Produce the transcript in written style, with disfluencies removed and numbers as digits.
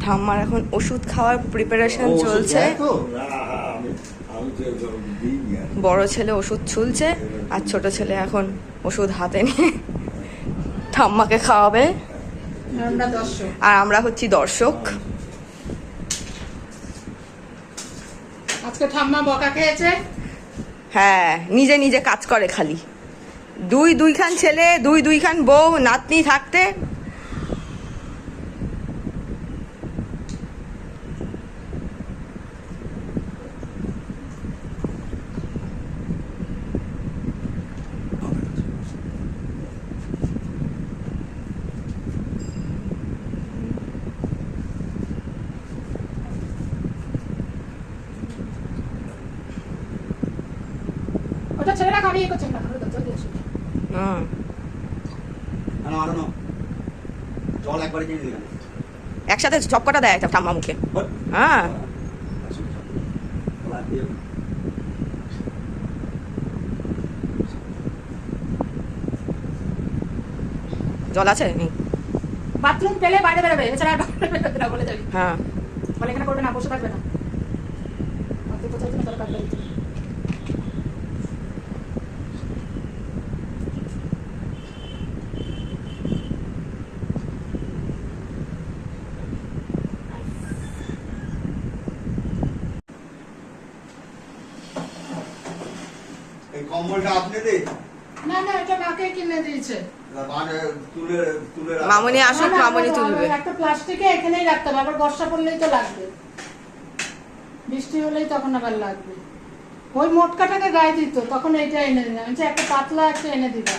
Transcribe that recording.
ঠাম্মার এখন ওষুধ খাওয়ার প্রিপারেশন চলছে। বড় ছেলে ওষুধ ছুলছে আর ছোট ছেলে এখন ওষুধ হাতে নিয়ে ঠাম্মাকে খাওয়াবে। আর আমরা হচ্ছি দর্শক। আজকে ঠাম্মা বকা খেয়েছে। হ্যাঁ, নিজে নিজে কাজ করে খালি। দুইখান ছেলে, দুইখান বউ, নাতনি থাকতে ওটা ছেলেরা খালি করছে না। জল একবারে কিনে দিলাম, একসাথে সব কটা দেয় ঠাম্মা মুখে। হ্যাঁ, জল আছে নেই? বাথরুম পেলে বাইরে বেরোবে, এছাড়া আর বাইরে বেরোবে না বলে যাবি। হ্যাঁ, বলে এখানে করবে না, বসে থাকবে না। আর তুই কোথায় তাহলে কাটবে। এই কম্বলটা আপনি দে না না, এটা মাকে কিনে দিয়েছে। মানে তুলে তুলে মামনি আসুক, মামনি তুলবে। একটা প্লাস্টিকে এখানেই রাখতে হবে, আবার বর্ষা পড়লেই তো লাগবে, বৃষ্টি হলেই তখন আবার লাগবে। ওই মোটকাটাকে গায়ে দিত, তখন এইটা এনে দিলাম। একটা পাতলা একটা এনে দিবা।